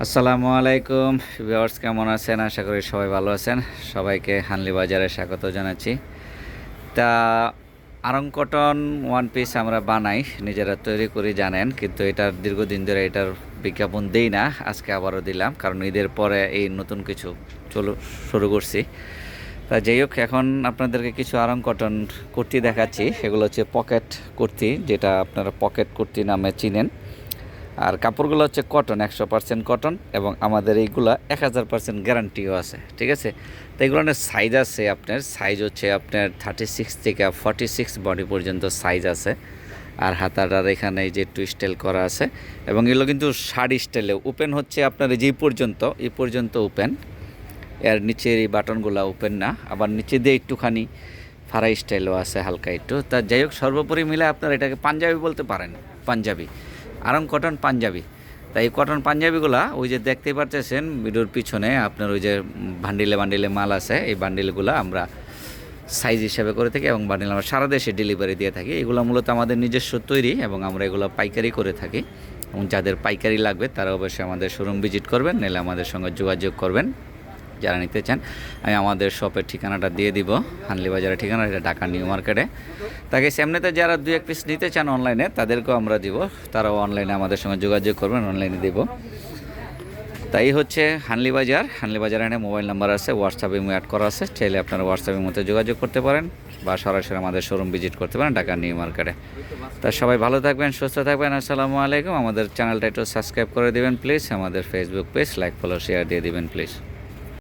আসসালামু আলাইকুম ভিউয়ার্স, কেমন আছেন? আশা করি সবাই ভালো আছেন। সবাইকে হানলি বাজারে স্বাগত জানাচ্ছি। তা আড়ং কটন ওয়ান পিস আমরা বানাই, নিজেরা তৈরি করি জানেন, কিন্তু এটার দীর্ঘদিন ধরে এটার বিজ্ঞাপন দেই না। আজকে আবারও দিলাম, কারণ ঈদের পরে এই নতুন কিছু শুরু করছি। তা যাই হোক, এখন আপনাদেরকে কিছু আড়ং কটন কুর্তি দেখাচ্ছি। এগুলো হচ্ছে পকেট কুর্তি, যেটা আপনারা পকেট কুর্তি নামে চিনেন। আর কাপড়গুলো হচ্ছে কটন, 100% কটন, এবং আমাদের এইগুলা 1000% গ্যারান্টিও আছে, ঠিক আছে। তো এগুলোর সাইজ আছে, আপনার সাইজ হচ্ছে আপনার 36 থেকে 46 বডি পর্যন্ত সাইজ আছে। আর হাতাটার এখানে এই যে টুইস্টাইল করা আছে, এবং এগুলো কিন্তু শাড়ি স্টাইলে ওপেন হচ্ছে আপনার এই পর্যন্ত ওপেন। এর নিচের এই বাটনগুলো ওপেন না, আবার নিচে দিয়ে একটুখানি ফাড়াই স্টাইলও আছে হালকা একটু। তা যাই হোক, সর্বোপরি মিলে আপনার এটাকে পাঞ্জাবি বলতে পারেন, পাঞ্জাবি আরং কটন পাঞ্জাবি। তাই এই কটন পাঞ্জাবিগুলা ওই যে দেখতেই পারতেছেন ভিডিওর পিছনে আপনার ওই যে বান্ডিলে বান্ডিলে মাল আছে, এই বান্ডিলগুলো আমরা সাইজ হিসাবে করে থাকি, এবং বান্ডিল আমরা সারা দেশে ডেলিভারি দিয়ে থাকি। এগুলো মূলত আমাদের নিজস্ব তৈরি, এবং আমরা এগুলো পাইকারি করে থাকি। এবং যাদের পাইকারি লাগবে তারা অবশ্যই আমাদের শোরুম ভিজিট করবেন, নাহলে আমাদের সঙ্গে যোগাযোগ করবেন যারা নিতে চান। আমি আমাদের শপের ঠিকানাটা দিয়ে দিব, হানলি বাজারের ঠিকানা, এটা ঢাকা নিউ মার্কেটে। তাকে এমনিতে যারা 2-1 পিস নিতে চান অনলাইনে, তাদেরকেও আমরা দিব, তারাও অনলাইনে আমাদের সঙ্গে যোগাযোগ করবেন, অনলাইনে দিব। তাই হচ্ছে হানলি বাজার। হানলি বাজারে এখানে মোবাইল নাম্বার আছে, হোয়াটসঅ্যাপে অ্যাড করা আছে, চাইলে আপনারা হোয়াটসঅ্যাপের মধ্যে যোগাযোগ করতে পারেন, বা সরাসরি আমাদের শোরুম ভিজিট করতে পারেন ঢাকা নিউ মার্কেটে। তা সবাই ভালো থাকবেন, সুস্থ থাকবেন। আসসালামু আলাইকুম। আমাদের চ্যানেলটা একটু সাবস্ক্রাইব করে দেবেন প্লিজ। আমাদের Facebook page like, follow, share দিয়ে দিবেন প্লিজ।